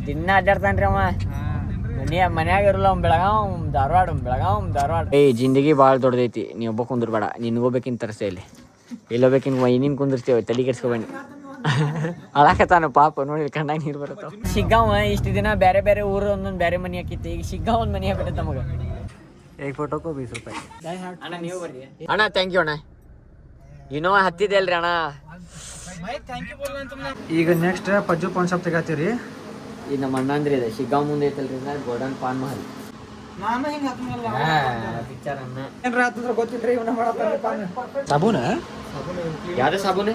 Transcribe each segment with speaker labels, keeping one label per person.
Speaker 1: ದಿನ ಅಡ್ಡಾಡ್ತಾನ್ರಿ ಅವ. ಮನ್ಯಾಗ ಇರಲ್ಲ ಅವ್ನು ಬೆಳಗಾವ್. ಏ ಜಿಂದಗಿ ಭಾಳ ದೊಡ್ಡದೈತಿ. ನೀ ಒಬ್ಬ ಕುಂದ್ರಬೇಡ, ನಿನ್ಗೋಬೇಕಿನ್ ತರಿಸ್ತೇ ಇಲ್ಲಿ ಇಲ್ಲೋಬೇಕಿನ್ ವೈನಿನ್ ಕುಂದಿರ್ತೇವೆ, ತಲೆ ಕೆಡ್ಸ್ಕೊಬಂಡಿ. ಅಳಾಕತ್ತಾನ ಪಾಪ, ನೋಡಿ ಕಣ್ಣಾಗ ನೀರು ಬರುತ್ತಾವ. ಶಿಗ್ಗಾಂವ ಇಷ್ಟು ದಿನ ಬೇರೆ ಬೇರೆ ಊರು ಒಂದೊಂದು ಬೇರೆ ಮನೆ ಹಾಕಿತ್ತು. ಈಗ ಶಿಗ್ಗಾಂವ್ ಒಂದು ಮನೆ ಹಾಕಿಟ್ಟೈತೆ ನಮಗೆ. ಈಗ ಫೋಟೋಕ್ಕೂ 20 ರೂಪಾಯಿ. ಅಣ್ಣ ನೀವು ಬರ್ರಿ ಅಣ್ಣ. ಥ್ಯಾಂಕ್ ಯು ಅಣ್ಣ. ಇನ್ನೋವಾ ಹತ್ತಿದೆ ಅಲ್ರಿ ಅಣ್ಣ.
Speaker 2: ಈಗ ನೆಕ್ಸ್ಟ್ ಪಜ್ಜು ಪಾನ್ ಶಾಪ್ ತೆಗಾತೀರಿ.
Speaker 1: ಈಗ ನಮ್ಮ ಅಣ್ಣ ಅಂದ್ರೆ ಇದೆ ಶಿಗ್ಗಾಂವ್ ಮುಂದೆ ಐತಲ್ರಿ ಗೋಲ್ಡನ್ ಪಾನ್ ಮಹಲ್.
Speaker 2: ನಾನು ಹಿಂಗೆ
Speaker 1: ಪಿಕ್ಚರ್ ಅನ್ನ
Speaker 2: ಏನ್ರ ಹತ್ತಿದ್ರೆ ಗೊತ್ತಿಲ್ರಿ ಇವನ ಮಾಡತ್ತ. ಸಾಬೂನ
Speaker 1: ಯಾವ್ದು ಸಾಬೂನು?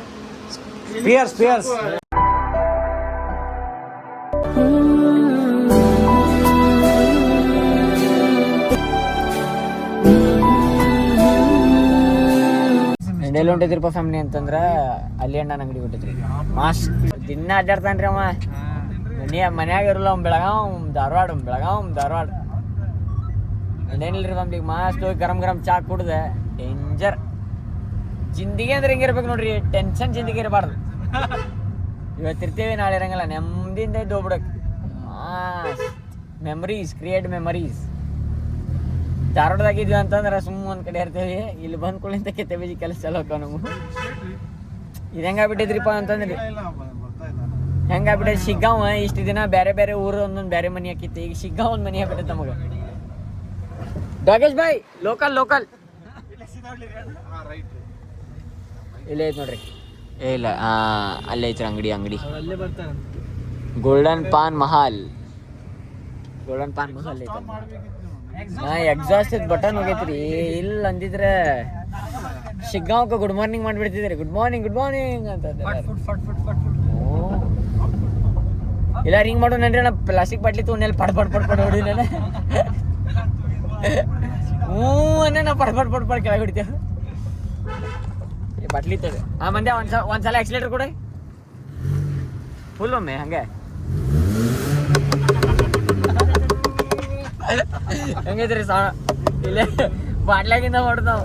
Speaker 2: ಸ್ಪಿಯರ್ಸ್
Speaker 1: ಎಲ್ಲಿ ಹೊಂಟೈತ್ರಿಪ್ಪ ಫ್ಯಾಮಿಲಿ ಅಂತಂದ್ರೆ ಅಲ್ಲಿ ಅಣ್ಣನ ಅಂಗಡಿ ಹೊಂಟೈತ್ರಿ. ಮಾಸ್ ದಿನ ಅಡ್ಡಾಡ್ತಾನ್ರಿ ಅವ. ಮನ್ಯಾಗ ಇರಲ್ಲ ಅವ್ನು ಬೆಳಗಾವ್. ಏನಿಲ್ರಿ ಫ್ಯಾಮಿಲಿ, ಮಸ್ತ್ ಹೋಗಿ ಗರಂ ಚಾ ಕುಡ್ದೆ ಡೇಂಜರ್. ಜಿಂದಗಿ ಅಂದ್ರೆ ಹಿಂಗಿರ್ಬೇಕು ನೋಡ್ರಿ, ಟೆನ್ಷನ್ ಜಿಂದಗಿ ಇರಬಾರ್ದು. ಇವತ್ತಿರ್ತೀವಿ ನಾಳೆ ಇರಂಗಿಲ್ಲ, ನೆಮ್ಮದಿಯಿಂದ ಇದ್ದು ಹೋಗ್ಬಿಡಕ್. Create memories. ಧಾರವಾಡದಾಗಿದ್ವಿ ಅಂತಂದ್ರೆ ಸುಮ್ಮ ಒಂದ್ ಕಡೆ ಇರ್ತೇವಿ, ಇಲ್ಲಿ ಬಂದ್ ಕುಳಿಂತ ಕೆತ್ತಬೇಜಿ ಕೆಲಸ ಚಲೋಕ ನಮಗೂ. ಇದು ಹೆಂಗಾಗ್ಬಿಟ್ಟೈತ್ರಿಪ್ಪ ಅಂತಂದ್ರಿ, ಹೆಂಗಾಗ್ಬಿಟ್ಟೈತಿ ಶಿಗ್ಗಾಂವ ಇಷ್ಟು ದಿನ ಬೇರೆ ಬೇರೆ ಊರು ಒಂದೊಂದು ಬೇರೆ ಮನೆ ಹಾಕಿತ್ತು. ಈಗ ಶಿಗ್ಗಾಂವ್ ಒಂದು ಮನೆ ಹಾಕಿಟ್ಟೈತೆ ನಮಗೆ. ಡಾಗೇಶ್ ಬಾಯ್ ಲೋಕಲ್ ಇಲ್ಲೇ ಐತೆ ನೋಡ್ರಿ. ಇಲ್ಲ ಅಲ್ಲೇ ಐತ್ರಿ ಅಂಗಡಿ. ಗೋಲ್ಡನ್ ಪಾನ್ ಮಹಲ್ ಐತೆ. ಎಕ್ಸಾಸ್ಟ್ ಬಟನ್ ಹೋಗೈತ್ರಿ. ಇಲ್ಲ ಅಂದಿದ್ರೆ ಶಿಗ್ಗಾಂವ್ಕ ಗುಡ್ ಮಾರ್ನಿಂಗ್ ಮಾಡ್ಬಿಡ್ತಿದ್ರಿ. ಗುಡ್ ಮಾರ್ನಿಂಗ್ ಅಂತ. ಇಲ್ಲ ರಿಂಗ್ ಮಾಡೋ ನನ್ರಿ, ನಾ ಪ್ಲಾಸ್ಟಿಕ್ ಬಾಟ್ಲಿ ತೊಗೊಂಡೆಲ್ಲ ಪಡ್ ಹೊಡಿ ನಾನು. ಅನ್ನೇ ನಾ ಪಡ್ ಕೆಳಗೆ ಹೊಡಿತೇವೆ. ಬಾಟ್ಲಿ ತಗ ಮಂದ್ಯ ಒಂದ್ಸಲ ಆಕ್ಸಿಲೇಟರ್ ಕೊಡ ಫುಲ್ ಒಮ್ಮೆ ಹಂಗೆ. ಹೆಂಗೈತ್ರಿ ಸಾ ಇಲ್ಲೇ ಬಾಟ್ಲಾಗಿಂದ ಹೊಡ್ದಾವ್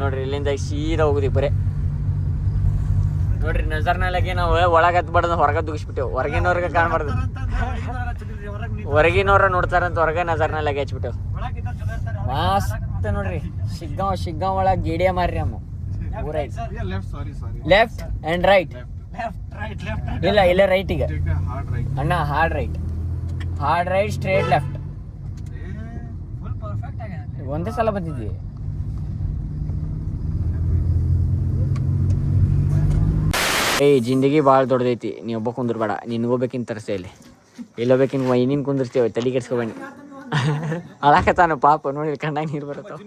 Speaker 1: ನೋಡ್ರಿ. ಇಲ್ಲಿಂದ ಸೀದಾ ಹೋಗುದಿ ಬರೇ ನೋಡ್ರಿ. ನಜರ್ನಲ್ಲಾಗೆ ನಾವು ಒಳಗೆ ಹತ್ಬಾರ್ದು, ಹೊರಗೆ ದುಗಿಸ್ಬಿಟ್ಟೆವು. ಹೊರಗಿನವ್ರಿಗೆ ಕಾಣ್ಬಾರ್ದು, ಹೊರಗಿನವ್ರ ನೋಡ್ತಾರಂತ ಹೊರಗೆ ನಜರ್ನಲ್ಲಾಗೆ ಹಚ್ಬಿಟ್ಟೆವು. ಮಸ್ತ್ ನೋಡ್ರಿ ಶಿಗ್ಗಾಂವ್ ಒಳಗೆ ಗೇಡಿಯ ಮಾರ್ರಿ ಅಮ್ಮ. Left and write. ಇಲ್ಲ ಇಲ್ಲೇ ರೈಟ್. ಈಗ ಅಣ್ಣ ಹಾರ್ಡ್ ರೈಟ್ ಸ್ಟ್ರೇಟ್ ಲೆಫ್ಟ್. ಒಂದೇ ಸಲ ಬಂದಿದ್ವಿ. ಏ ಜಿಂದಗಿ ಭಾಳ ದೊಡ್ಡದೈತಿ. ನೀ ಒಬ್ಬ ಕುಂದ್ರಬೇಡ, ನಿನ್ಗೋಬೇಕಿನ್ ತರಿಸ್ತೇ ಇಲ್ಲಿ ಇಲ್ಲೋಬೇಕಿನ್ ವೈನಿನ್ ಕುಂದಿರ್ತೇವೆ, ತಲೆ ಕೆಡ್ಸ್ಕೊಬಂಡಿ. ಅಳಾಕತ್ತಾನ ಪಾಪ, ನೋಡಿ ಕಣ್ಣಾಗ ನೀರು ಬರುತ್ತಾವ.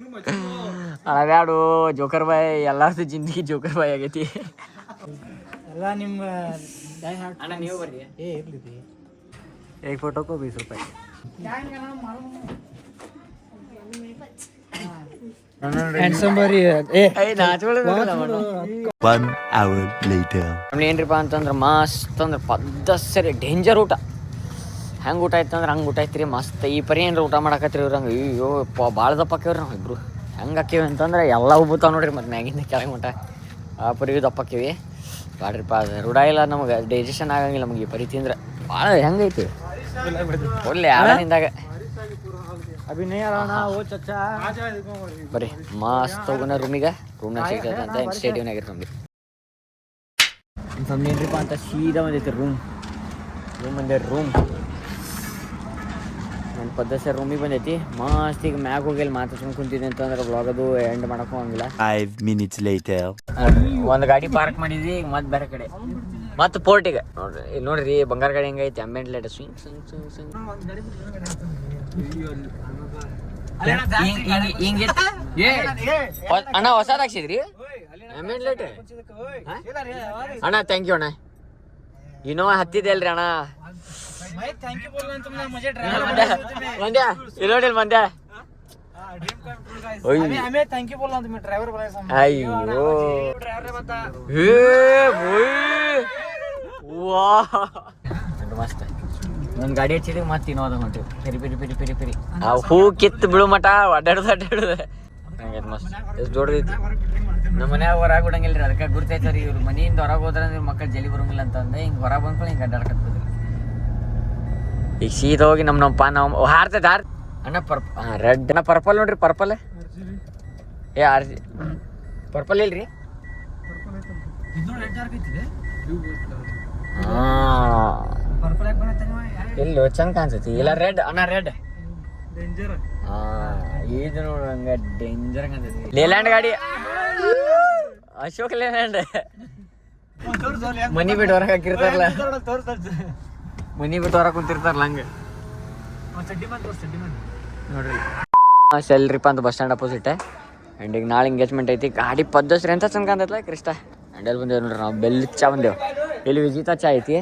Speaker 1: ಅಳಬ್ಯಾಡು ಜೋಕರ್ ಬಾಯ್, ಎಲ್ಲಾರ್ದು ಜಿಂದಗಿ ಜೋಕರ್ ಬಾಯ್ ಆಗೈತಿ.
Speaker 2: ಎಲ್ಲ ನಿಮ್ಮ
Speaker 1: ಅಣ್ಣ ನೀವು ಬರ್ರಿ.
Speaker 2: ಇರ್ಲಿ ಈಗ ಫೋಟೋಕ್ಕೂ 20 ರೂಪಾಯಿ.
Speaker 1: ಏನ್ರಿಪ್ಪ ಅಂತಂದ್ರೆ ಮಸ್ತ್ ಅಂದ್ರೆ ಪದ್ದ ಸರಿ ಡೇಂಜರ್ ಊಟ. ಹೆಂಗೆ ಊಟ ಆಯ್ತು ಅಂದ್ರೆ ಹಂಗೆ ಊಟ ಆಯ್ತು ರೀ ಮಸ್ತ್. ಈ ಪರಿ ಏನ್ರಿ ಊಟ ಮಾಡಕತ್ರಿ ಇವ್ರಂಗೆ. ಅಯ್ಯೋ ಭಾಳ ದಪ್ಪ ಹಾಕ್ಯವ್ರಿ ನಾವು ಇಬ್ರು. ಹೆಂಗೆ ಹಾಕ್ಯವಿ ಅಂತಂದ್ರೆ ಎಲ್ಲ ಉಬ್ಬುತ್ತಾವ ನೋಡ್ರಿ. ಮತ್ತು ಮ್ಯಾಗಿಂದ ಕೆಳಗೆ ಮಟ ಆ ಪರಿಗೆ ದಪ್ಪ ಹಾಕ್ಯವಿ. ಬಾಡ್ರಿಪ್ಪ ಅದು ರೂಢ ಇಲ್ಲ ನಮಗೆ, ಡೈಜೆಷನ್ ಆಗಂಗಿಲ್ಲ ನಮಗೆ ಈ ಪರಿ ತಿಂದ್ರೆ. ಭಾಳ ಹೆಂಗೈತಿ ಒಳ್ಳೆ ಆಳನಿಂದಾಗ
Speaker 2: ಅಭಿನಯ
Speaker 1: ಬರ್ರಿ ಮಸ್ತ್ ಹೋಗೋಣ ರೂಮ್ನಾಗ ಸಿಗ್ತದೆ ಅಂತ ಸ್ಟೇಡಿಯಮ್ನಾಗ ಇರ್ತ ನಮಗೆ. ಫ್ಯಾಮಿಲಿ ಏನ್ರಿಪ್ಪ ಅಂತ ಸೀದಾ ಬಂದೈತಿ ರೂಮ್ ನನ್ನ ಪದ್ಧತಿ ರೂಮಿಗೆ ಬಂದೈತಿ. ಮಸ್ತ್ ಈಗ ಮ್ಯಾಗ ಹೋಗಿ ಮಾತಾಡ್ಸ್ಕೊಂಡು ಕುಂತಿದ್ದೆ ಅಂತಂದ್ರೆ ಬ್ಲಾಗ್ ಅದು ಎಂಡ್ ಮಾಡಕ್ಕೂ ಹಂಗಿಲ್ಲ.
Speaker 3: 5 minutes later.
Speaker 1: ಒಂದು ಗಾಡಿ ಪಾರ್ಕ್ ಮಾಡಿದ್ವಿ. ಈಗ ಮತ್ತೆ ಬೇರೆ ಕಡೆ ಮತ್ತೆ ಪೋರ್ಟಿಗೆ ನೋಡ್ರಿ. ಇಲ್ಲಿ ನೋಡ್ರಿ ಬಂಗಾರ ಗಾಡಿ ಹೆಂಗೈತಿ. ಅಂಬೆಂಟ್ ಲೈಟ್ ಸ್ವಿಂಗ್ ಅಣ್ಣ ಹೊಸದ್ ಹಾಕ್ಸಿದ್ರಿ ಅಂಬೆಂಟ್ ಲೈಟ್ ಅಣ್ಣ. ಥ್ಯಾಂಕ್ ಯು ಅಣ್ಣ. ಇನ್ನೋವಾ ಹತ್ತಿದೆ ಅಲ್ರಿ ಅಣ್ಣ. ಮಂದ್ಯ ಇಲ್ಲಿ ನೋಡಿ ಮಂದ್ಯ. ಅಯ್ಯೋ ಮಸ್ತ್ ಒಂದು ಗಾಡಿ ಹಚ್ಚಿದ್ರೆ ಮತ್ತೆ ಇನ್ನೋದ ಹೊಂಟಿವಿ. ಪೆರಿ ಆ ಹೂ ಕಿತ್ತು ಬಿಡು ಮಟ ಅಡ್ಡಾಡುದು ಹಂಗೈತೆ ಮಸ್ತ್. ಎಷ್ಟು ದೊಡ್ಡದೈತಿ. ನಮ್ಮ ಮನ್ಯಾಗ ಹೊರಗೆ ಬಿಡಂಗಿಲ್ಲ ರೀ. ಅದಕ್ಕೆ ಗುರ್ತೈತೆ ರೀ ಇವ್ರು ಮನೆಯಿಂದ ಹೊರಗೆ ಹೋದ್ರೆ ಅಂದ್ರೆ ಮಕ್ಕಳು ಜಲ್ಲಿ ಬರೋಂಗಿಲ್ಲ ಅಂತಂದ್ರೆ ಹಿಂಗೆ ಹೊರಗೆ ಬಂದ್ಕೊಂಡು ಹಿಂಗೆ ಅಡ್ಡಾಡ್ಕತ್ಬಿಡ್ರಿ. ಈಗ ಸೀದಾ ಹೋಗಿ ನಮ್ಮ ನಾವು ಹಾರ್ತೈತೆ ಅಣ್ಣ ರೆಡ್ ಅಣ್ಣ ಪರ್ಪಲ್ ನೋಡ್ರಿ ಪರ್ಪಲ್ ಏ ಪರ್ಪಲ್ ಇಲ್ರಿ ಎಲ್ಲೋ ಚಂದ ಕಾಣಿಸ್ತೈತಿ ಇಲ್ಲ ರೆಡ್ ಅಣ್ಣ ರೆಡ್ ಇದು ನೋಡು ಹಂಗ ಡೇಂಜರ್ ಕಾಣಿಸ್ತೈತಿ ಲೇಲ್ಯಾಂಡ್ ಗಾಡಿ ಅಶೋಕ್ ಲೇಲ್ಯಾಂಡ್ ಮನಿ ಬಿಟ್ಟು ಹೊರಗೆ ಹಾಕಿರ್ತಾರಲ್ಲ ಮನಿ ಬಿಟ್ಟು ಹೊರಗೆ ಕುಂತಿರ್ತಾರಲ್ಲ ಹಂಗೆ ನೋಡ್ರಿ ಸೆಲ್ರಿಪ್ಪ ಅಂತ ಬಸ್ ಸ್ಟ್ಯಾಂಡ್ ಅಪೋಸಿಟ್ ಆ್ಯಂಡ್ ಈಗ ನಾಳೆ ಎಂಗೇಜ್ಮೆಂಟ್ ಐತಿ ಗಾಡಿ ಪದ್ದಸ್ರಿ ಅಂತ ಚಂದ ಕಾಣ್ತೈತಲ್ಲ ಕ್ರಿಸ್ಟ ಆ್ಯಂಡ್ ಬಂದೇವು ನೋಡ್ರಿ ನಾವು ಬೆಲ್ಲ ಚಾ ಬಂದೇವು ಇಲ್ಲಿ ವಿಜಿತಾ ಚಾ ಐತಿ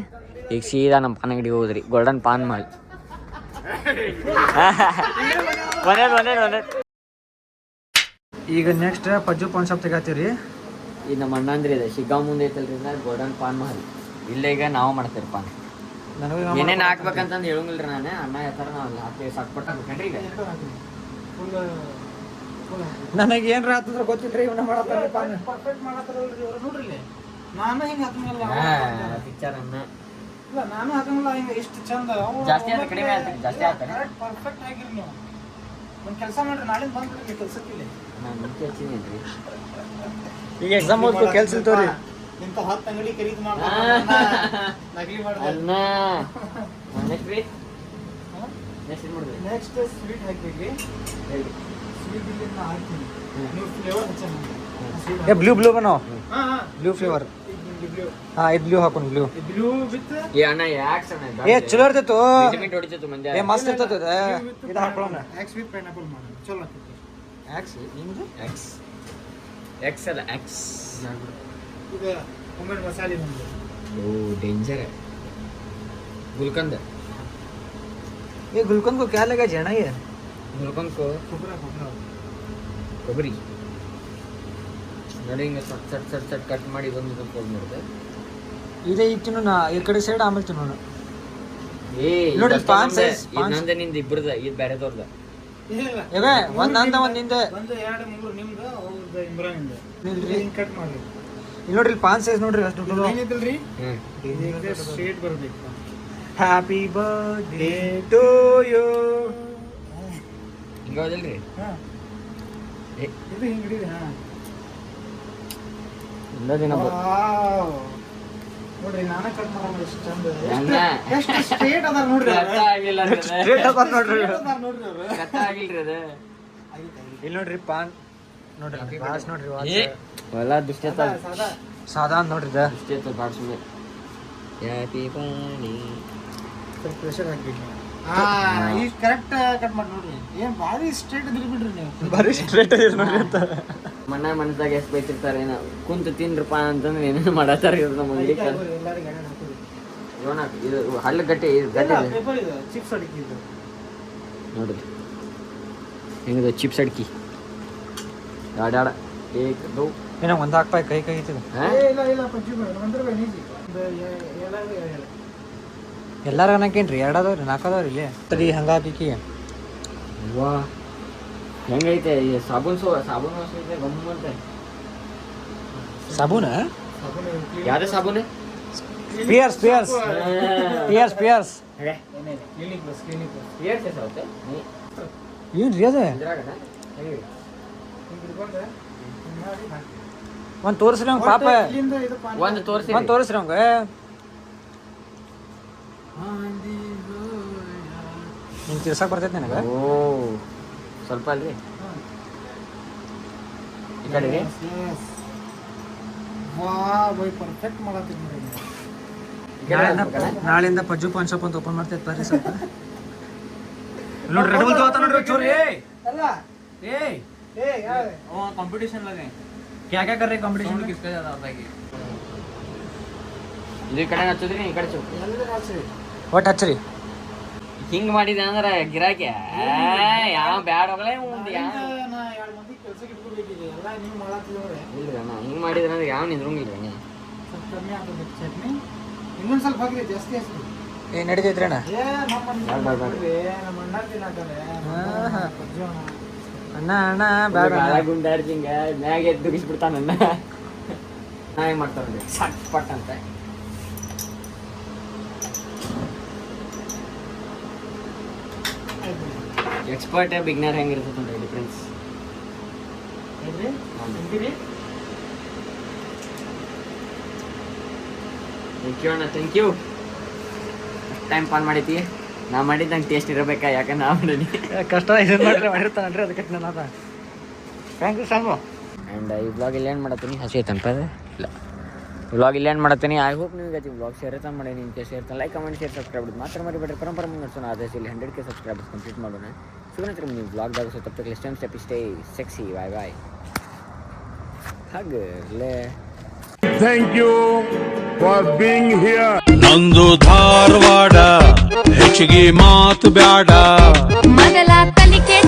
Speaker 1: ಈಗ ಸೀದಾ ನಮ್ಮ ಪಾನ್ ಅಂಗಡಿಗೆ ಹೋದ್ರಿ ಗೋಲ್ಡನ್ ಪಾನ್ ಮಾಲ್ ಒಂದೇ
Speaker 2: ಈಗ ನೆಕ್ಸ್ಟ್ ಪಜ್ಜು ಪಾನ್ ಶಾಪ್ ತೆಗಾತೀವ್ರಿ
Speaker 1: ಈಗ ನಮ್ಮ ಅಣ್ಣ ಅಂದ್ರೆ ಇದೆ ಶಿಗ್ಗಾಂವ್ ಮುಂದೆ ಐತಲ್ರಿ ಗೋಲ್ಡನ್ ಪಾನ್ ಮಹಲ್ ಇಲ್ಲೇ ಈಗ ನಾವು ಮಾಡ್ತೇವೆ ಪಾನ್ ಏನೇನು ಹಾಕ್ಬೇಕಂತಂದು ಹೇಳಂಗಿಲ್ರಿ ನಾನು ಅಣ್ಣ ಹೆಸರ ನಾವು ಹಾಕಿ ಸಾಕ್ಬಿಟ್ಟು ಈಗ
Speaker 2: ನನಗೆ ಏನ್ರ ಆತಂದ್ರೆ ಗೊತ್ತಿಲ್ರಿ ಇವನ್ನ ಮಾಡತ್ತಾರ ಪಾನ್ ಪರ್ಫೆಕ್ಟ್ ಮಾಡತ್ತಾರಲ್ರಿ ಇವರು ನೋಡ್ರಿ ನಾನು ಹಿಂಗೆ ಹತ್ತಂಗಿಲ್ಲ
Speaker 1: ಪಿಕ್ಚರ್ ಅನ್ನ
Speaker 2: ಇಲ್ಲ ನಾನು ಹತ್ತಂಗಿಲ್ಲ ಹಿಂಗೆ ಇಷ್ಟು ಚಂದ
Speaker 1: ಜಾಸ್ತಿ ಆಯ್ತು ಕಡಿಮೆ ಆಯ್ತು ಜಾಸ್ತಿ ಆಯ್ತು
Speaker 2: ಪರ್ಫೆಕ್ಟ್ ಆಗಿರಿ ನೀವು ಒಂದು ಕೆಲಸ ಮಾಡ್ರಿ ನಾಳೆ ಬಂದ್ಬಿಡ್ರಿ ಕೆಲಸಕ್ಕಿಲ್ಲ
Speaker 1: ನಾನು ಮುಂಚೆ ಹಚ್ಚಿನಿ
Speaker 2: ಈಗ ಎಕ್ಸಾಮ್ ಓದ್ಕೊ ಕೆಲ್ಸ ಇಲ್ತವ್ರಿ
Speaker 3: ಇಂಥ 10 ಅಂಗಡಿ ಖರೀದಿ ನಕಲಿ
Speaker 1: ಅನ್ನ
Speaker 3: ನೆಕ್ಸ್ಟ್ ಸ್ವೀಟ್ ಹಾಕ್ಬೇಕ್ರಿ ಸ್ವೀಟ್ ಇಲ್ಲಿಂದ ಹಾಕ್ತೀನಿ ನೀವು ಫ್ಲೇವರ್ ಹಚ್ಚೋಣ
Speaker 2: ಬ್ಲೂ बनाओ
Speaker 3: ಹಾ
Speaker 2: ಬ್ಲೂ ಫ್ಲೇವರ್ ಹಾ ಇದು ಬ್ಲೂ ಹಾಕೋಣ
Speaker 3: ಬ್ಲೂ ವಿತ್
Speaker 1: ಏ ಅಣ್ಣ ಯಾಕೆ ಸಣ್ಣ
Speaker 2: ಏ ಚಲೋ ಇರ್ತೈತು
Speaker 1: ಮಿನಿಟ್ ಹೊಡಿತೈತು ಮಂದ್ಯ
Speaker 2: ಏ ಮಸ್ತ್ ಇರ್ತೈತೆ ಇದು ಹಾಕೊಳ್ಳೋಣ
Speaker 3: ಎಕ್ಸ್ ವಿತ್ ಪೈನಾಪಲ್ ಮಾಡೋಣ ಚಲೋ ಆಗ್ತೈತಿ
Speaker 1: ಎಕ್ಸ್ ನಿಮ್ದು ಎಕ್ಸ್ ಎಕ್ಸ್ ಅಲ್ಲ ಎಕ್ಸ್
Speaker 3: ಇದು homemade ಮಸಾಲೆ ನಮ್ದು
Speaker 1: ಓ डेंजर है गुलकंद
Speaker 2: ये गुलकंद को क्या लगा जाना ये
Speaker 1: गुलकंद को ಕೊಬ್ಬರಿ ನೋಡಿ ಹಿಂಗೆ ಸಟ್ ಕಟ್ ಮಾಡಿ ಇದೊಂದು ಫೋಲ್ಡ್ ಮಾಡಿದೆ
Speaker 2: ಇದೇ ಇತ್ತು ನಾ ಈ ಕಡೆ ಸೈಡ್ ಆಮೇಲೆ ತಿನ್ನೋಣ
Speaker 1: ಏ
Speaker 2: ನೋಡಿ ಪಾನ್ ಸೈಜ್
Speaker 1: ಇನ್ನೊಂದೇ ನಿಂದ ಇಬ್ಬರದ ಇದು ಬೇರೆದವ್ರದ
Speaker 3: ಇಲ್ಲ
Speaker 2: ಏವೇ ಒಂದ್ ನಂದ ಒಂದ್ ನಿಂದೆ
Speaker 3: ಒಂದು 2 3 ನಿಮ್ದು ಅವ್ರದ್ದು ಇಮ್ರಾನ್ದು ಹಿಂಗೆ ಕಟ್ ಮಾಡಿ
Speaker 2: ಇಲ್ಲಿ ನೋಡ್ರಿ ಪಾನ್ ಸೈಜ್ ನೋಡ್ರಿ ಅಷ್ಟು ದೊಡ್ಡ
Speaker 3: ಏನಿದಲ್ರಿ ಇದು ಸ್ಟ್ರೇಟ್ ಬರಬೇಕು
Speaker 2: ಹ್ಯಾಪಿ ಬರ್ತ್ಡೇ ಟು ಯು
Speaker 1: ಹಿಂಗ ಹೋದಲ್ರಿ
Speaker 3: ಹಾ
Speaker 1: ಏ
Speaker 3: ಇದು ಹಿಂಗೆ ಹಿಡಿರಿ ಹಾ
Speaker 1: ಇಲ್ಲ ದಿನ
Speaker 3: ವಾವ್ ನೋಡ್ರಿ ನಾನೇ ಕಟ್ ಮಾಡೋಣ ಎಷ್ಟು ಚಂದ
Speaker 1: ಹೆಂಗ?
Speaker 3: ಎಷ್ಟು ಸ್ಟ್ರೇಟ್ ಅದಾರ ನೋಡ್ರಿ
Speaker 1: ಕತ್ತ ಆಗಿಲ್ಲ
Speaker 2: ಸ್ಟ್ರೇಟ್ ಅದ ನೋಡ್ರಿ
Speaker 3: ಅದಾರ ನೋಡ್ರಿ ಅವರು
Speaker 1: ಕತ್ತ ಆಗಿಲ್ರಿ ಅದು
Speaker 2: ಇಲ್ಲಿ ನೋಡ್ರಿ ಪಾನ್ ನೋಡ್ರಿ ವಾಸ್ ನೋಡ್ರಿ ವಾಸ್
Speaker 1: ಏ ಹೊಲ ದುಷ್ಟತ
Speaker 3: ಸಾದಾ
Speaker 2: ಸಾದಾ ಅಂತ ನೋಡ್ರಿ ಇದು
Speaker 1: ದುಷ್ಟತ ಬಾಡ್ಸುme ಹ್ಯಾಪಿ ಬರ್ತ್ಡೇ
Speaker 3: ಸ್ವಲ್ಪ ಪ್ರೆಷರ್ ಹಾಕ್ಬಿಡಿ ಹಾ ಈಗ ಕರೆಕ್ಟ್ ಕಟ್ ಮಾಡಿ ನೋಡ್ರಿ ಏನ್ ಭಾರಿ ಸ್ಟ್ರೇಟ್ ಇದ್ರಿ ಬಿಡ್ರಿ ನೀವು
Speaker 2: ಬರೀ ಸ್ಟ್ರೇಟ್ ಇದೆ ನೋಡ್ರಿ ಅಂತ
Speaker 1: ಮಣ್ಣ ಮನಸ್ಸಾಗ ಎಷ್ಟು ಬೈತಿರ್ತಾರೆ ಏನೋ ಕುಂತು ತಿನ್ರಪ್ಪ ಅಂತಂದ್ರೆ ಏನೇನು ಮಾಡತ್ತಾರ ಇವ್ರು ನಮ್ಮ ಅಂಗಡಿ
Speaker 3: ಎಲ್ಲರಿಗೆ ಎಣ್ಣೆ ಹಾಕೋರಿ
Speaker 1: ಇವನ ಇದು ಹಳ್ಳ ಗಟ್ಟಿ ಇದು ಗಟ್ಟಿ ಇದೆ.
Speaker 3: ಪೇಪರ್ ಇದು ಚಿಪ್ಸ್ ಅಡಿಕಿದ್ದು
Speaker 1: ನೋಡ್ರಿ ಹೆಂಗಿದೆ ಚಿಪ್ಸ್ ಅಡ್ಕಿ ಆಡ ಏಕ್ ದೋ
Speaker 2: ಏನೋ ಒಂದ್ ಹಾಕ್ಪಾಯ್ ಕೈ ಐತಿದ
Speaker 3: ಇಲ್ಲ ಪಂಚಿ ಬೇಡ ಅಂದ್ರೆ ಬೇನೀಜಿ ಎಲ್ಲರಿಗೂ ಹೇಳಿ
Speaker 2: ಎಲ್ಲಾರ ಅನ್ನಕೇನ್ರಿ ಎರಡದವ್ರಿ ನಾಲ್ಕದವ್ರಿ ಇಲ್ಲಿ ತಡಿ ಹಂಗಾಕಿ
Speaker 1: ವಾ ಹೆಂಗೈತೆ ಈ ಸಾಬೂನ್ ವಾಸನೆ ಗಮ್ಮಂತೆ
Speaker 2: ಸಾಬೂನ
Speaker 1: ಯಾವ್ದು ಸಾಬೂನು
Speaker 2: Pears Pears Pears Pears
Speaker 3: clinic plus
Speaker 1: ಏರ್ಸ್ ಹೆಸರುತ್ತೆ
Speaker 2: ಏನ್ರಿ ಅದ
Speaker 1: ಇದ್ರಾಗದ
Speaker 3: ಹಿಂಗೆ ಹಿಡ್ಕೊಂಡ್ರೆ
Speaker 2: ಒಂದ್ ತೋರಿಸ್ರಿ ಅವ್ನ ಪಾಪ
Speaker 3: ಇಲ್ಲಿಂದ ಇದು ಪಾನ್
Speaker 1: ಒಂದು ತೋರಿಸಿ
Speaker 2: ಒಂದ್ ತೋರಿಸ್ರಿ ಅವಂಗ ನಿಂಗೆ ತಿರ್ಸಕ್ ಬರ್ತೈತಿ ನನಗೆ
Speaker 1: ಓ ಸ್ವಲ್ಪ ಅಲ್ರಿ ಈ ಕಡೆ ರೀ
Speaker 3: ವಾ ಬೈ ಪರ್ಫೆಕ್ಟ್ ಮಾಡತ್ತೀರಿ ನೋಡಿ
Speaker 1: ಈ ಕಡೆ ಹಾಕ್ಬೇಕಲ್ಲ?
Speaker 2: ನಾಳೆಯಿಂದ ಪಜ್ಜು ಪಾನ್ ಶಾಪ್ ಅಂತ ಓಪನ್ ಮಾಡ್ತೈತೆ ಬರ್ರಿ ಸ್ವಲ್ಪ ನೋಡ್ರಿ ರೆಡ್ ಬುಲ್ ತಗೋತ ನೋಡ್ರಿ ಚೂರಿ
Speaker 3: ಅಲ್ಲ
Speaker 2: ए
Speaker 3: ಏ ಯಾರು
Speaker 2: वो कंपटीशन लगे क्या क्या कर रहे कंपटीशन में किसका ज्यादा आता है
Speaker 1: ಇದು ಈ ಕಡೆ ಹಚ್ಚಿದ್ರಿ ಈ ಕಡೆ ಚೌಕ್
Speaker 3: ಎಲ್ಲರೂ ಹಾಕ್ಸ್ರಿ
Speaker 2: व्हाट हचरी
Speaker 1: ಹಿಂಗ್ ಮಾಡಿದೆ ಅಂದ್ರೆ ಗಿರಾಕಿ ಯಾವ ಬ್ಯಾಡ ಹೋಗಲೇ ಮುಂದೆ ಯಾವ
Speaker 3: ನಾ 2 ಮಂದಿ ಕೆಲಸಕ್ಕೆ ಇಟ್ಕೋಬೇಕಿದೆ ಎಲ್ಲ ನೀವು ಮಾಡತ್ತಿದ್ರೆ
Speaker 1: ಇಲ್ರಿ ಅಣ್ಣ ಹಿಂಗ್ ಮಾಡಿದ್ರೆ ಅಂದ್ರೆ ಯಾವ ನಿಂದ್ರಂಗಿಲ್ರಿ ಅಣ್ಣ
Speaker 3: ಸ್ವಲ್ಪ ಕಮ್ಮಿ ಆಗ್ತದೆ ಚಟ್ನಿ ಇನ್ನೊಂದು ಸ್ವಲ್ಪ ಹಾಕಿರಿ ಜಾಸ್ತಿ ಹಾಕ್ರಿ
Speaker 2: ए ನಡೀತೈತ್ರಿ ಅಣ್ಣ
Speaker 3: ಏ ನಮ್ಮ
Speaker 1: ಬೇಡ, ಬೇಡ, ಬೇಡ.
Speaker 3: ನಮ್ಮ ಅಣ್ಣ ತಿನ್ನತಾರೆ
Speaker 2: ಆಹಾ.
Speaker 3: ಪಜ್ಜೋಣ
Speaker 2: ಅಣ್ಣ ಅಣ್ಣ ಬೇಡ
Speaker 1: ಗುಂಡಾಡ್ಸಿಂಗ ಮ್ಯಾಗ ಎದ್ದು ದುಗಿಸ್ಬಿಡ್ತಾನ ನನ್ನ ನಾ ಹೆಂಗ್ ಮಾಡ್ತಾರ ಸಟ್ ಪಟ್ ಅಂತ ಎಕ್ಸ್ಪರ್ಟ್ ಬಿಗ್ನರ್ ಹೆಂಗಿರ್ತದೆ ನೋಡಿ ಡಿಫ್ರೆನ್ಸ್. ಥ್ಯಾಂಕ್ ಯು ಅಣ್ಣ, thank you. First time paan ಮಾಡೈತಿ. ನಾ ಮಾಡಿದ್ದು ನಂಗೆ ಟೇಸ್ಟ್ ಇರಬೇಕಾ, ಯಾಕಂದ್ರೆ ನಾ ಮಾಡೀನಿ.
Speaker 3: ಕಷ್ಟ ಇದನ್ನ ಮಾಡ್ರಿ ಮಾಡಿರ್ತಾನಲ್ರಿ ಅದಕ್ಕೆ ನಾನು ಅದ ಥ್ಯಾಂಕ್ ಯು ಸಾಕು.
Speaker 1: ಆ್ಯಂಡ್ ಈ ವ್ಲಾಗ್ ಇಲ್ಲಿ ಏನು ಮಾಡತ್ತೀನಿ, ಹಸಿ ಐತನಪ ಅದು ಇಲ್ಲ. ವ್ಲಾಗ್ ಇಲ್ಲಿ ಏನು ಮಾಡತ್ತೀನಿ. ಐ ಹೋಪ್ ನಿಮಗೆ ಈ ವ್ಲಾಗ್ ಶೇರ್ ಐತ ಮಾಡಿ. ನಿಮ್ಗೆ share like comment share subscribe ಮಾಡೋದು ಮಾತ್ರ ಮರಿಬೇಡ್ರಿ. ಪರಂಪರೆ ಮುಂದುವರ್ಸೋಣ. ಆದಷ್ಟು ಇಲ್ಲಿ 100K ಸಬ್ಸ್ಕ್ರೈಬರ್ಸ್ ಕಂಪ್ಲೀಟ್ ಮಾಡೋಣ. ಸುಮ್ಮನೆ ನೀವು ವ್ಲಾಗ್ದಾಗ ತಪ್ಪಕ್ಕೆ step stay sexy. Bye bye. ಹಾಗಲೇ
Speaker 4: Thank you for being here.
Speaker 5: ನಂದು ಧಾರವಾಡ ಹೆಚ್ಚಿಗೆ ಮಾತು ಬ್ಯಾಡ
Speaker 6: ಮಗಲ ಕಲಿಕೆ